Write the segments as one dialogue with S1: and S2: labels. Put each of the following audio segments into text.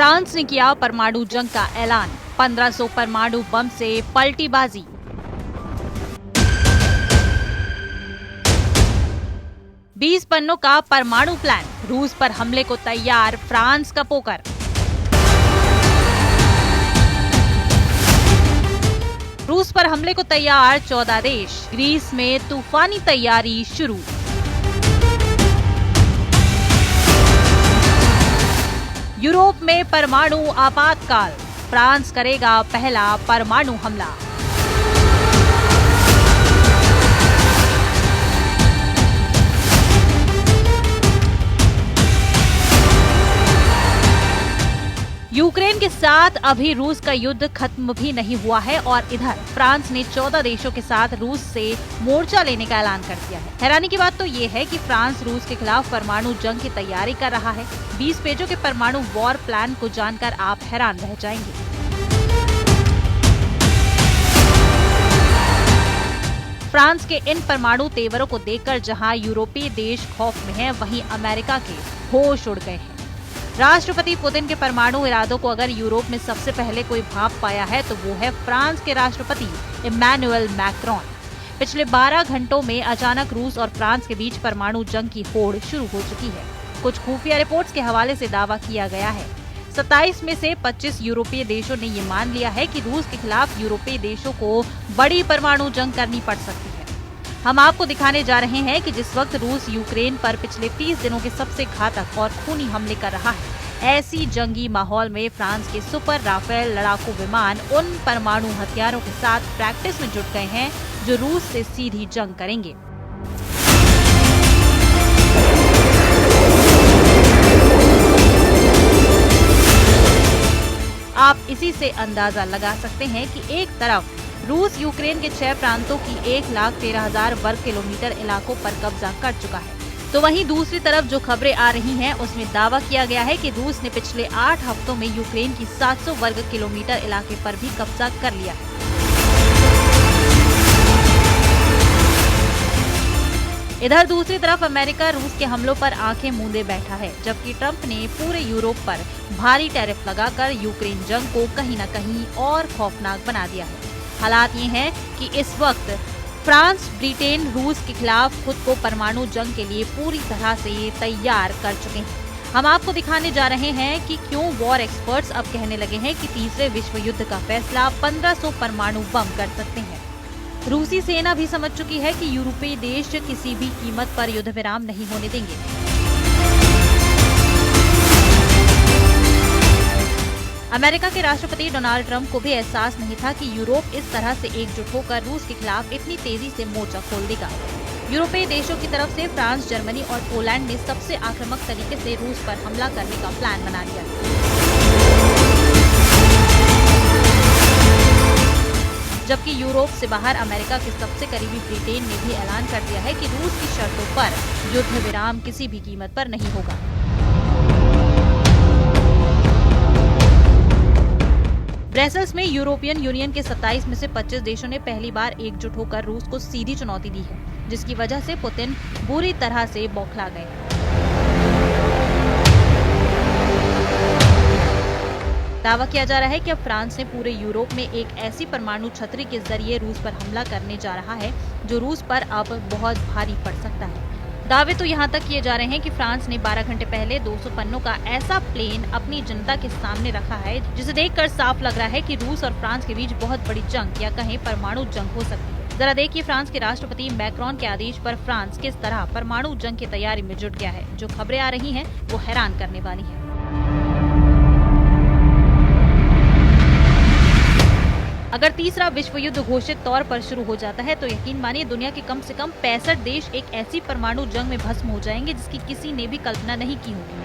S1: France ने किया परमाणु जंग का ऐलान, 1500 परमाणु बम से पलटी बाजी। बीस पन्नों का परमाणु प्लान, रूस पर हमले को तैयार फ्रांस का पोकर। रूस पर हमले को तैयार 14 देश, ग्रीस में तूफानी तैयारी शुरू। यूरोप में परमाणु आपातकाल, फ्रांस करेगा पहला परमाणु हमला। यूक्रेन के साथ अभी रूस का युद्ध खत्म भी नहीं हुआ है और इधर फ्रांस ने 14 देशों के साथ रूस से मोर्चा लेने का ऐलान कर दिया है। हैरानी की बात तो ये है कि फ्रांस रूस के खिलाफ परमाणु जंग की तैयारी कर रहा है। 20 पेजों के परमाणु वॉर प्लान को जानकर आप हैरान रह जाएंगे। फ्रांस के इन परमाणु तेवरों को देखकर जहां यूरोपीय देश खौफ में हैं, वहीं अमेरिका के होश उड़ गए हैं। राष्ट्रपति पुतिन के परमाणु इरादों को अगर यूरोप में सबसे पहले कोई भाप पाया है तो वो है फ्रांस के राष्ट्रपति इमैनुअल मैक्रोन। पिछले 12 घंटों में अचानक रूस और फ्रांस के बीच परमाणु जंग की होड़ शुरू हो चुकी है। कुछ खुफिया रिपोर्ट्स के हवाले से दावा किया गया है 27 में से 25 यूरोपीय देशों ने ये मान लिया है कि रूस के खिलाफ यूरोपीय देशों को बड़ी परमाणु जंग करनी पड़ सकती है। हम आपको दिखाने जा रहे हैं कि जिस वक्त रूस यूक्रेन पर पिछले 30 दिनों के सबसे घातक और खूनी हमले कर रहा है, ऐसी जंगी माहौल में फ्रांस के सुपर राफेल लड़ाकू विमान उन परमाणु हथियारों के साथ प्रैक्टिस में जुट गए हैं जो रूस से सीधी जंग करेंगे। आप इसी से अंदाजा लगा सकते हैं कि एक तरफ रूस यूक्रेन के 6 प्रांतों की 1,13,000 वर्ग किलोमीटर इलाकों पर कब्जा कर चुका है, तो वहीं दूसरी तरफ जो खबरें आ रही हैं उसमें दावा किया गया है कि रूस ने पिछले 8 हफ्तों में यूक्रेन की 700 वर्ग किलोमीटर इलाके पर भी कब्जा कर लिया है। इधर दूसरी तरफ अमेरिका रूस के हमलों पर आंखें मूंदे बैठा है, जबकि ट्रंप ने पूरे यूरोप पर भारी टैरिफ लगाकर यूक्रेन जंग को कहीं न कहीं और खौफनाक बना दिया है। हालात ये हैं कि इस वक्त फ्रांस, ब्रिटेन रूस के खिलाफ खुद को परमाणु जंग के लिए पूरी तरह से तैयार कर चुके हैं। हम आपको दिखाने जा रहे हैं कि क्यों वॉर एक्सपर्ट्स अब कहने लगे हैं कि तीसरे विश्व युद्ध का फैसला 1500 परमाणु बम कर सकते हैं। रूसी सेना भी समझ चुकी है कि यूरोपीय देश किसी भी कीमत पर युद्ध विराम नहीं होने देंगे। अमेरिका के राष्ट्रपति डोनाल्ड ट्रंप को भी एहसास नहीं था कि यूरोप इस तरह से एकजुट होकर रूस के खिलाफ इतनी तेजी से मोर्चा खोल देगा। यूरोपीय देशों की तरफ से फ्रांस, जर्मनी और पोलैंड ने सबसे आक्रामक तरीके से रूस पर हमला करने का प्लान बना लिया। जबकि यूरोप से बाहर अमेरिका के सबसे करीबी ब्रिटेन ने भी ऐलान कर दिया है कि रूस की शर्तों पर युद्ध विराम किसी भी कीमत पर नहीं होगा। ब्रसेल्स में यूरोपियन यूनियन के 27 में से 25 देशों ने पहली बार एकजुट होकर रूस को सीधी चुनौती दी है, जिसकी वजह से पुतिन बुरी तरह से बौखला गए। दावा किया जा रहा है कि अब फ्रांस ने पूरे यूरोप में एक ऐसी परमाणु छतरी के जरिए रूस पर हमला करने जा रहा है जो रूस पर अब बहुत भारी पड़ सकता है। दावे तो यहाँ तक किए जा रहे हैं कि फ्रांस ने 12 घंटे पहले 200 पन्नों का ऐसा प्लेन अपनी जनता के सामने रखा है जिसे देखकर साफ लग रहा है कि रूस और फ्रांस के बीच बहुत बड़ी जंग या कहें परमाणु जंग हो सकती है। जरा देखिए फ्रांस के राष्ट्रपति मैक्रोन के आदेश पर फ्रांस किस तरह परमाणु जंग की तैयारी में जुट गया है। जो खबरें आ रही हैं वो हैरान करने वाली है। अगर तीसरा विश्व युद्ध घोषित तौर पर शुरू हो जाता है तो यकीन मानिए दुनिया के कम से कम 65 देश एक ऐसी परमाणु जंग में भस्म हो जाएंगे जिसकी किसी ने भी कल्पना नहीं की होगी।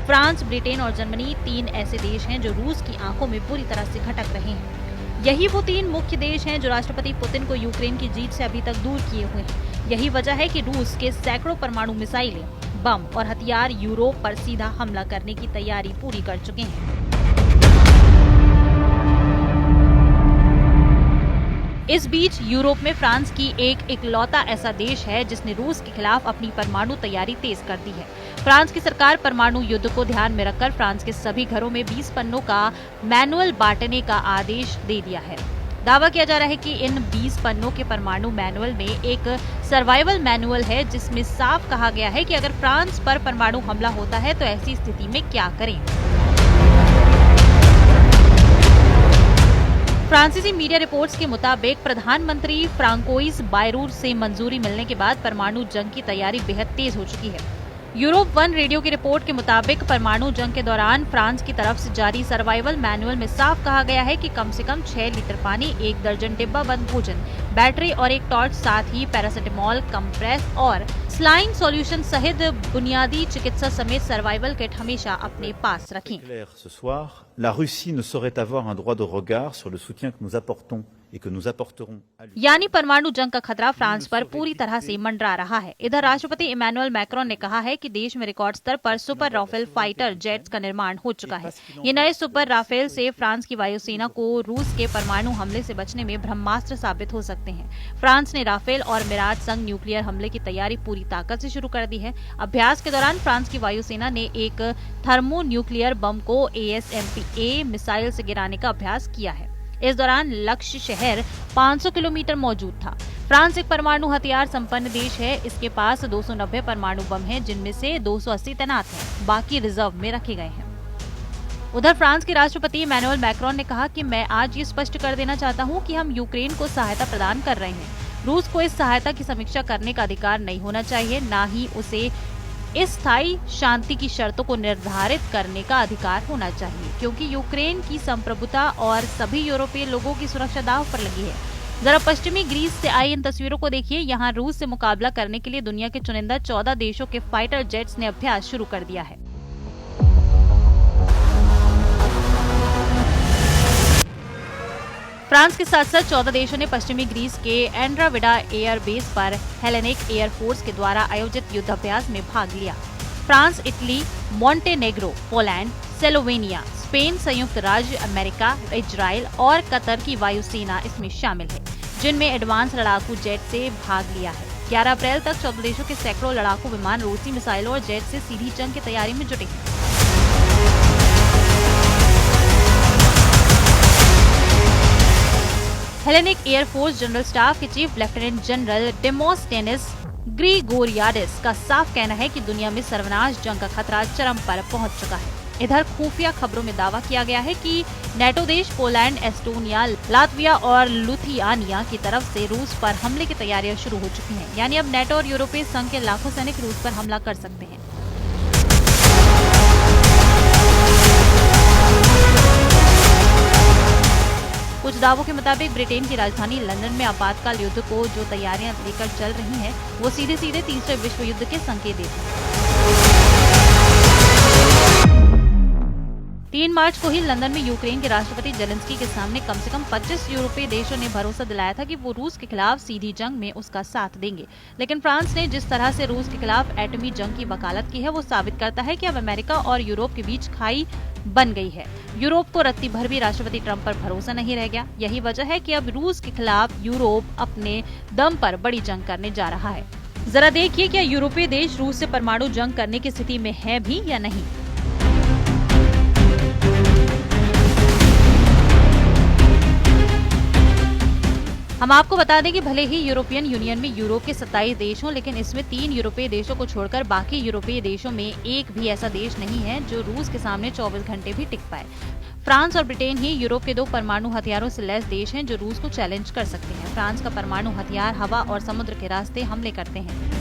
S1: फ्रांस, ब्रिटेन और जर्मनी 3 ऐसे देश हैं जो रूस की आंखों में पूरी तरह से खटक रहे हैं। यही वो 3 मुख्य देश हैं जो राष्ट्रपति पुतिन को यूक्रेन की जीत से अभी तक दूर किए हुए हैं। यही वजह है कि रूस के सैकड़ों परमाणु मिसाइलें, बम और हथियार यूरोप पर सीधा हमला करने की तैयारी पूरी कर चुके हैं। इस बीच यूरोप में फ्रांस की एक इकलौता ऐसा देश है जिसने रूस के खिलाफ अपनी परमाणु तैयारी तेज कर दी है। फ्रांस की सरकार परमाणु युद्ध को ध्यान में रखकर फ्रांस के सभी घरों में 20 पन्नों का मैनुअल बांटने का आदेश दे दिया है। दावा किया जा रहा है कि इन 20 पन्नों के परमाणु मैनुअल में एक सर्वाइवल मैनुअल है जिसमें साफ कहा गया है कि अगर फ्रांस पर परमाणु हमला होता है तो ऐसी स्थिति में क्या करें। फ्रांसीसी मीडिया रिपोर्ट्स के मुताबिक प्रधानमंत्री फ्रांकोइस बायरू से मंजूरी मिलने के बाद परमाणु जंग की तैयारी बेहद तेज हो चुकी है। यूरोप 1 रेडियो की रिपोर्ट के मुताबिक परमाणु जंग के दौरान फ्रांस की तरफ से जारी सर्वाइवल मैनुअल में साफ कहा गया है कि कम से कम 6 लीटर पानी, 1 दर्जन डिब्बा बंद भोजन, बैटरी और एक टॉर्च, साथ ही पैरासिटामोल, कंप्रेस और स्लाइन सॉल्यूशन सहित बुनियादी चिकित्सा समेत सर्वाइवल किट हमेशा अपने पास रखें।
S2: La Russie ne saurait avoir un droit de regard sur le soutien que nous apportons et que nous apporterons।
S1: यानी परमाणु जंग का खतरा फ्रांस पर पूरी तरह से मंडरा रहा है। इधर राष्ट्रपति इमैनुअल मैक्रोन ने कहा है कि देश में रिकॉर्ड स्तर पर सुपर राफेल फाइटर जेट्स का निर्माण हो चुका है। ये नए सुपर राफेल से फ्रांस की वायुसेना को रूस के परमाणु हमले से बचने में ब्रह्मास्त्र साबित हो सकते हैं। फ्रांस ने राफेल और मिराज संग न्यूक्लियर हमले की तैयारी पूरी ताकत से शुरू कर दी है। अभ्यास के दौरान फ्रांस की वायुसेना ने एक थर्मो न्यूक्लियर बम को ASMPA मिसाइल से गिराने का अभ्यास किया है। इस दौरान लक्ष्य शहर 500 किलोमीटर मौजूद था। फ्रांस एक परमाणु हथियार संपन्न देश है। इसके पास 290 परमाणु बम हैं, जिनमें से 280 तैनात हैं, बाकी रिजर्व में रखे गए हैं। उधर फ्रांस के राष्ट्रपति इमैनुअल मैक्रोन ने कहा कि मैं आज ये स्पष्ट कर देना चाहता हूँ कि हम यूक्रेन को सहायता प्रदान कर रहे हैं। रूस को इस सहायता की समीक्षा करने का अधिकार नहीं होना चाहिए, न ही उसे इस स्थायी शांति की शर्तों को निर्धारित करने का अधिकार होना चाहिए, क्योंकि यूक्रेन की संप्रभुता और सभी यूरोपीय लोगों की सुरक्षा दांव पर लगी है। जरा पश्चिमी ग्रीस से आई इन तस्वीरों को देखिए। यहाँ रूस से मुकाबला करने के लिए दुनिया के चुनिंदा 14 देशों के फाइटर जेट्स ने अभ्यास शुरू कर दिया है। फ्रांस के साथ साथ 14 देशों ने पश्चिमी ग्रीस के एंड्राविडा एयर बेस पर हेलेनिक एयर फोर्स के द्वारा आयोजित युद्धाभ्यास में भाग लिया। France, Italy, Montenegro, Poland, Slovenia, Spain, संयुक्त राज्य अमेरिका, इजराइल और कतर की वायुसेना इसमें शामिल है, जिनमें एडवांस लड़ाकू जेट से भाग लिया है। 11 अप्रैल तक 14 देशों के सैकड़ों लड़ाकू विमान रूसी मिसाइलों और जेट से सीधी जंग की तैयारी में जुटे हैं। Hellenic air force general staff के चीफ लेफ्टिनेंट जनरल डेमोस्थेनिस ग्रिगोरियाडिस का साफ कहना है कि दुनिया में सर्वनाश जंग का खतरा चरम पर पहुंच चुका है। इधर खुफिया खबरों में दावा किया गया है कि नेटो देश पोलैंड, एस्टोनिया, लातविया और लुथियानिया की तरफ से रूस पर हमले की तैयारियां शुरू हो चुकी हैं। यानी अब नेटो और यूरोपीय संघ के लाखों सैनिक रूस पर हमला कर सकते हैं। कुछ दावों के मुताबिक ब्रिटेन की राजधानी लंदन में आपातकाल युद्ध को जो तैयारियां लेकर चल रही हैं, वो सीधे सीधे तीसरे विश्व युद्ध के संकेत देती हैं। 3 मार्च को ही लंदन में यूक्रेन के राष्ट्रपति जेलेंस्की के सामने कम से कम 25 यूरोपीय देशों ने भरोसा दिलाया था कि वो रूस के खिलाफ सीधी जंग में उसका साथ देंगे। लेकिन फ्रांस ने जिस तरह से रूस के खिलाफ एटमी जंग की वकालत की है, वो साबित करता है कि अब अमेरिका और यूरोप के बीच खाई बन गई है। यूरोप को रत्ती भर भी राष्ट्रपति ट्रंप पर भरोसा नहीं रह गया। यही वजह है कि अब रूस के खिलाफ यूरोप अपने दम पर बड़ी जंग करने जा रहा है। जरा देखिए, क्या यूरोपीय देश रूस से परमाणु जंग करने की स्थिति में है भी या नहीं। हम आपको बता दें कि भले ही यूरोपियन यूनियन में यूरोप के 27 देश हों, लेकिन इसमें 3 यूरोपीय देशों को छोड़कर बाकी यूरोपीय देशों में एक भी ऐसा देश नहीं है जो रूस के सामने 24 घंटे भी टिक पाए। फ्रांस और ब्रिटेन ही यूरोप के 2 परमाणु हथियारों से लैस देश हैं जो रूस को चैलेंज कर सकते हैं। फ्रांस का परमाणु हथियार हवा और समुद्र के रास्ते हमले करते हैं।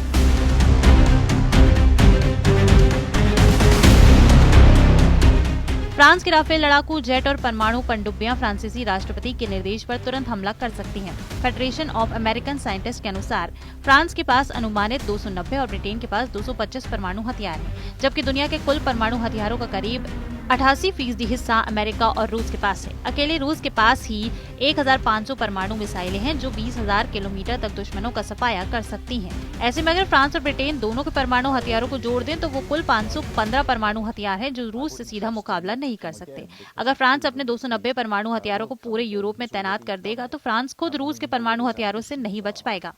S1: फ्रांस के राफेल लड़ाकू जेट और परमाणु पनडुब्बियां फ्रांसीसी राष्ट्रपति के निर्देश पर तुरंत हमला कर सकती हैं। फेडरेशन ऑफ अमेरिकन साइंटिस्ट के अनुसार फ्रांस के पास अनुमानित 290 और ब्रिटेन के पास 225 परमाणु हथियार हैं, जबकि दुनिया के कुल परमाणु हथियारों का करीब 88% हिस्सा अमेरिका और रूस के पास है। अकेले रूस के पास ही 1500 परमाणु मिसाइलें हैं जो 20,000 किलोमीटर तक दुश्मनों का सफाया कर सकती हैं। ऐसे में अगर फ्रांस और ब्रिटेन दोनों के परमाणु हथियारों को जोड़ दें तो वो कुल 515 परमाणु हथियार हैं जो रूस से सीधा मुकाबला नहीं कर सकते। अगर फ्रांस अपने 290 परमाणु हथियारों को पूरे यूरोप में तैनात कर देगा तो फ्रांस खुद रूस के परमाणु हथियारों से नहीं बच पाएगा।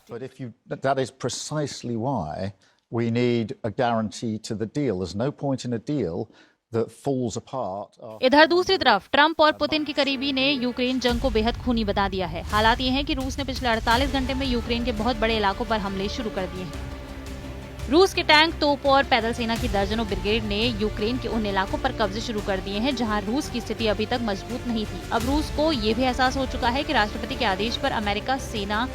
S3: We need a guarantee to the deal. There's no point in a deal that falls apart.
S1: इधर दूसरी तरफ ट्रंप और पुतिन की करीबी ने यूक्रेन जंग को बेहद खूनी बता दिया है। हालात ये हैं कि रूस ने पिछले 48 घंटे में यूक्रेन के बहुत बड़े इलाकों पर हमले शुरू कर दिए हैं। रूस के टैंक, तोप और पैदल सेना की दर्जनों ब्रिगेड ने यूक्रेन के उन इलाकों पर कब्जे शुरू कर दिए हैं जहां रूस की स्थिति अभी तक मजबूत नहीं थी। अब रूस को ये भी एहसास हो चुका है कि राष्ट्रपति के आदेश पर अमेरिका सेना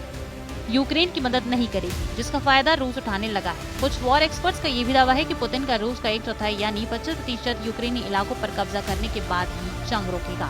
S1: यूक्रेन की मदद नहीं करेगी, जिसका फायदा रूस उठाने लगा है। कुछ वॉर एक्सपर्ट्स का ये भी दावा है कि पुतिन का रूस का 1/4 यानी 25% यूक्रेनी इलाकों पर कब्जा करने के बाद ही जंग रोकेगा।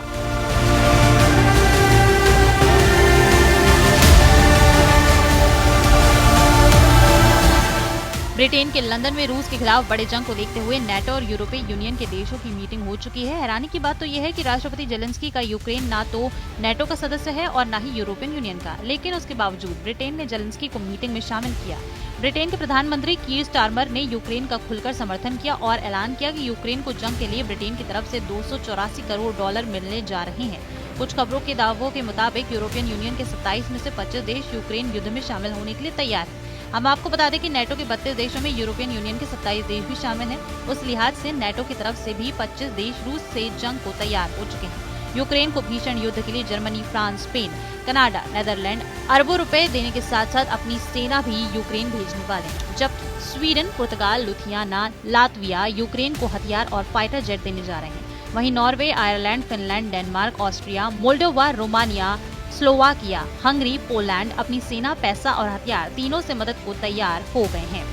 S1: ब्रिटेन के लंदन में रूस के खिलाफ बड़े जंग को देखते हुए नेटो और यूरोपीय यूनियन के देशों की मीटिंग हो चुकी है। हैरानी की बात तो यह है कि राष्ट्रपति जेलेंस्की का यूक्रेन ना तो नेटो का सदस्य है और ना ही यूरोपियन यूनियन का, लेकिन उसके बावजूद ब्रिटेन ने जेलेंस्की को मीटिंग में शामिल किया। ब्रिटेन के प्रधानमंत्री कीर स्टारमर ने यूक्रेन का खुलकर समर्थन किया और ऐलान किया कि यूक्रेन को जंग के लिए ब्रिटेन की तरफ से $284 करोड़ मिलने जा रहे हैं। कुछ खबरों के दावों के मुताबिक यूरोपियन यूनियन के 27 में से 25 देश यूक्रेन युद्ध में शामिल होने के लिए तैयार हैं। हम आपको बता दें कि नेटो के 32 देशों में यूरोपियन यूनियन के 27 देश भी शामिल हैं। उस लिहाज से नेटो की तरफ से भी 25 देश रूस से जंग को तैयार हो चुके हैं। यूक्रेन को भीषण युद्ध के लिए Germany, France, Spain, Canada, Netherland अरबों रुपए देने के साथ साथ अपनी सेना भी यूक्रेन भेजने वाले हैं, जबकि स्वीडन, पुर्तगाल, लुथियाना, लातविया यूक्रेन को हथियार और फाइटर जेट देने जा रहे हैं। वहीं Norway, Ireland, Finland, Denmark, Austria, Moldova, Romania, Slovakia, Hungary, Poland अपनी सेना, पैसा और हथियार तीनों से मदद को तैयार हो गए हैं।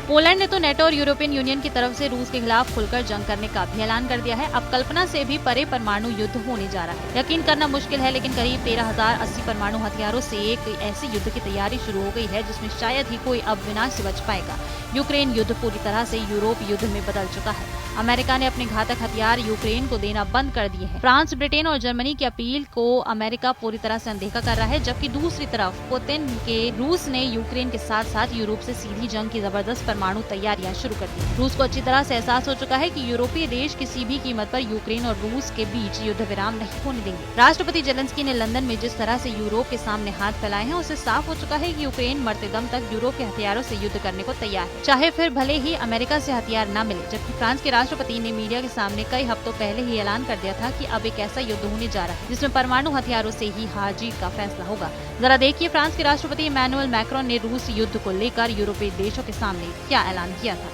S1: पोलैंड ने तो नेटो और यूरोपियन यूनियन की तरफ से रूस के खिलाफ खुलकर जंग करने का भी ऐलान कर दिया है। अब कल्पना से भी परे परमाणु युद्ध होने जा रहा है। यकीन करना मुश्किल है, लेकिन करीब 13,080 परमाणु हथियारों से एक ऐसी युद्ध की तैयारी शुरू हो गई है जिसमें शायद ही कोई अब विनाश से बच पाएगा। यूक्रेन युद्ध पूरी तरह से यूरोप युद्ध में बदल चुका है। अमेरिका ने अपने घातक हथियार यूक्रेन को देना बंद कर दिए हैं। फ्रांस, ब्रिटेन और जर्मनी की अपील को अमेरिका पूरी तरह से अनदेखा कर रहा है, जबकि दूसरी तरफ पुतिन के रूस ने यूक्रेन के साथ साथ यूरोप से सीधी जंग की जबरदस्त परमाणु तैयारियां शुरू कर दी। रूस को अच्छी तरह से एहसास हो चुका है कि यूरोपीय देश किसी भी कीमत पर यूक्रेन और रूस के बीच युद्ध विराम नहीं होने देंगे। राष्ट्रपति जेलेंस्की ने लंदन में जिस तरह से यूरोप के सामने हाथ फैलाए हैं, उससे साफ हो चुका है कि यूक्रेन मरते दम तक यूरोप के हथियारों से युद्ध करने को तैयार है, चाहे फिर भले ही अमेरिका से हथियार न मिले। जबकि फ्रांस के राष्ट्रपति ने मीडिया के सामने कई हफ्तों पहले ही ऐलान कर दिया था कि अब एक ऐसा युद्ध होने जा रहा है जिसमें परमाणु हथियारों से ही हार जीत का फैसला होगा। जरा देखिए फ्रांस के राष्ट्रपति इमैनुअल मैक्रोन ने रूस युद्ध को लेकर यूरोपीय देशों के सामने क्या ऐलान किया था।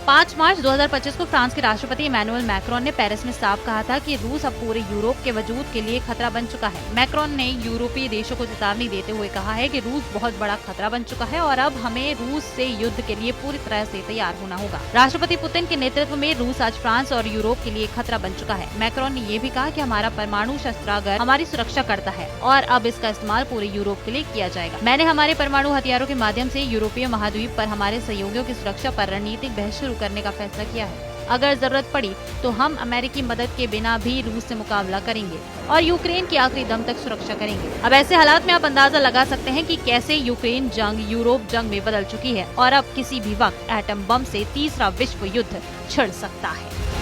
S1: 5 मार्च 2025 को फ्रांस के राष्ट्रपति इमैनुअल मैक्रोन ने पेरिस में साफ कहा था कि रूस अब पूरे यूरोप के वजूद के लिए खतरा बन चुका है। मैक्रोन ने यूरोपीय देशों को चेतावनी देते हुए कहा है कि रूस बहुत बड़ा खतरा बन चुका है और अब हमें रूस से युद्ध के लिए पूरी तरह से तैयार होना होगा। राष्ट्रपति पुतिन के नेतृत्व में रूस आज फ्रांस और यूरोप के लिए खतरा बन चुका है। मैक्रोन ने ये भी कहा कि हमारा परमाणु शस्त्रागार हमारी सुरक्षा करता है और अब इसका इस्तेमाल पूरे यूरोप के लिए किया जाएगा। मैंने हमारे परमाणु हथियारों के माध्यम से यूरोपीय महाद्वीप पर हमारे सहयोगियों की सुरक्षा पर रणनीतिक बहस शुरू करने का फैसला किया है। अगर जरूरत पड़ी तो हम अमेरिकी मदद के बिना भी रूस से मुकाबला करेंगे और यूक्रेन की आखिरी दम तक सुरक्षा करेंगे। अब ऐसे हालात में आप अंदाजा लगा सकते हैं कि कैसे यूक्रेन जंग यूरोप जंग में बदल चुकी है और अब किसी भी वक्त एटम बम से तीसरा विश्व युद्ध छिड़ सकता है।